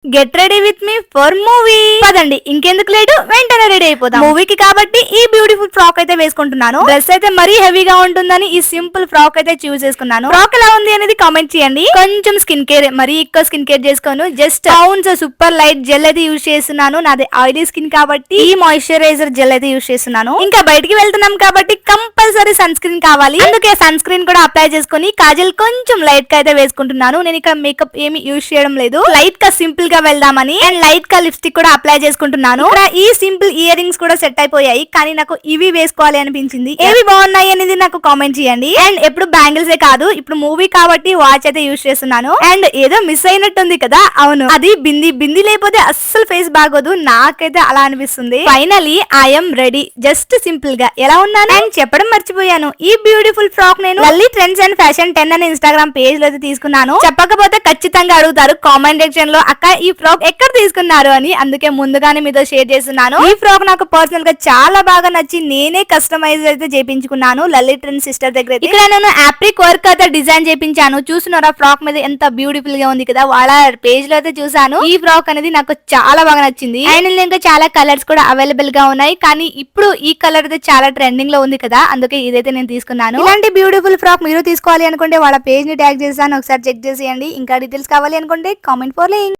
Get ready with me for movie. పదండి ఇంకెందుకు late, వెంటనే రెడీ అయిపోదాం మూవీకి. కాబట్టి ఈ బ్యూటిఫుల్ ఫ్రాక్ అయితే వేసుకుంటున్నాను. డ్రెస్ అయితే మరీ హెవీగా ఉంటుందని ఈ సింపుల్ ఫ్రాక్ అయితే చూస్ చేసుకున్నాను. ఫ్రాక్ ఎలా ఉంది అనేది కామెంట్ చేయండి. కొంచెం స్కిన్ కేర్, మరీ ఎక్కువ స్కిన్ కేర్ చేసుకోను. Just pounds super light gel అయితే యూజ్ చేస్తున్నాను. నాది ఆయిలీ స్కిన్ కాబట్టి ఈ మాయిశ్చరైజర్ జెల్ అయితే యూజ్ చేస్తున్నాను. ఇంకా బయటికి వెళ్తున్నాం కాబట్టి కంపల్సరీ సన్ స్క్రీన్ కావాలి. అందుకే సన్ స్క్రీన్ కూడా అప్లై చేసుకుని కాజల్ కొంచెం లైట్ గా అయితే వేసుకుంటున్నాను. నేను ఇక్కడ మేకప్ ఏమి యూజ్ చేయడం లేదు. లైట్ గా సింపుల్ గా వెళ్దామని అండ్ లైట్ గా లిప్స్టిక్ కూడా అప్లై చేసుకుంటున్నాను. ఈ సింపుల్ ఇయర్ రింగ్స్ కూడా సెట్ అయిపోయాయి, కానీ నాకు ఇవి వేసుకోవాలి అనిపించింది. ఏవి బాగున్నాయి అనేది నాకు కామెంట్ చేయండి. అండ్ ఎప్పుడు బ్యాంగిల్సే కాదు, ఇప్పుడు మూవీ కాబట్టి వాచ్ అయితే యూజ్ చేస్తున్నాను. అండ్ ఏదో మిస్ అయినట్టుంది కదా, అవును అది బింది. బింది లేకపోతే అస్సలు ఫేస్ బాగోదు, నాకైతే అలా అనిపిస్తుంది. Finally I'm ready. Just simple గా ఎలా ఉన్నాను అండ్ చెప్పడం మర్చిపోయాను. ఈ బ్యూటిఫుల్ ఫ్రాక్ నేను లల్లీ ట్రెండ్స్ అండ్ ఫ్యాషన్ 10 అనే ఇన్స్టాగ్రామ్ పేజ్ లో అయితే తీసుకున్నాను. చెప్పకపోతే ఖచ్చితంగా అడుగుతారు కామెంట్ సెక్షన్ లో, అక్క ఈ ఫ్రాక్ ఎక్కడ తీసుకున్నారు అని. అందుకే ముందుగానే మీతో షేర్ చేస్తున్నాను. ఈ ఫ్రాక్ నాకు పర్సనల్ గా చాలా బాగా నచ్చి నేనే కస్టమైజ్ అయితే చేపించుకున్నాను లల్లీ ట్రెండ్స్ సిస్టర్ దగ్గర. ఇక్కడ నేను ఆప్రిక్ వర్క్ అయితే డిజైన్ చేపించాను. చూస్తున్నారా ఫ్రాక్ మీద ఎంత బ్యూటిఫుల్ గా ఉంది కదా. వాళ్ళ పేజ్ లో అయితే చూసాను. ఈ ఫ్రాక్ అనేది నాకు చాలా బాగా నచ్చింది. అండ్ ఇంకా చాలా కలర్స్ కూడా అవైలబుల్ గా ఉన్నాయి, కానీ ఇప్పుడు ఈ కలర్ అయితే చాలా ట్రెండింగ్ లో ఉంది కదా, అందుకే ఇదైతే నేను తీసుకున్నాను. ఇలాంటి బ్యూటిఫుల్ ఫ్రాక్ మీరు తీసుకోవాలి అనుకుంటే వాళ్ళ పేజ్ ని ట్యాగ్ చేశాను, ఒకసారి చెక్ చేసేయండి. ఇంకా డీటెయిల్స్ కావాలి అనుకుంటే కామెంట్ ఫర్ లింక్.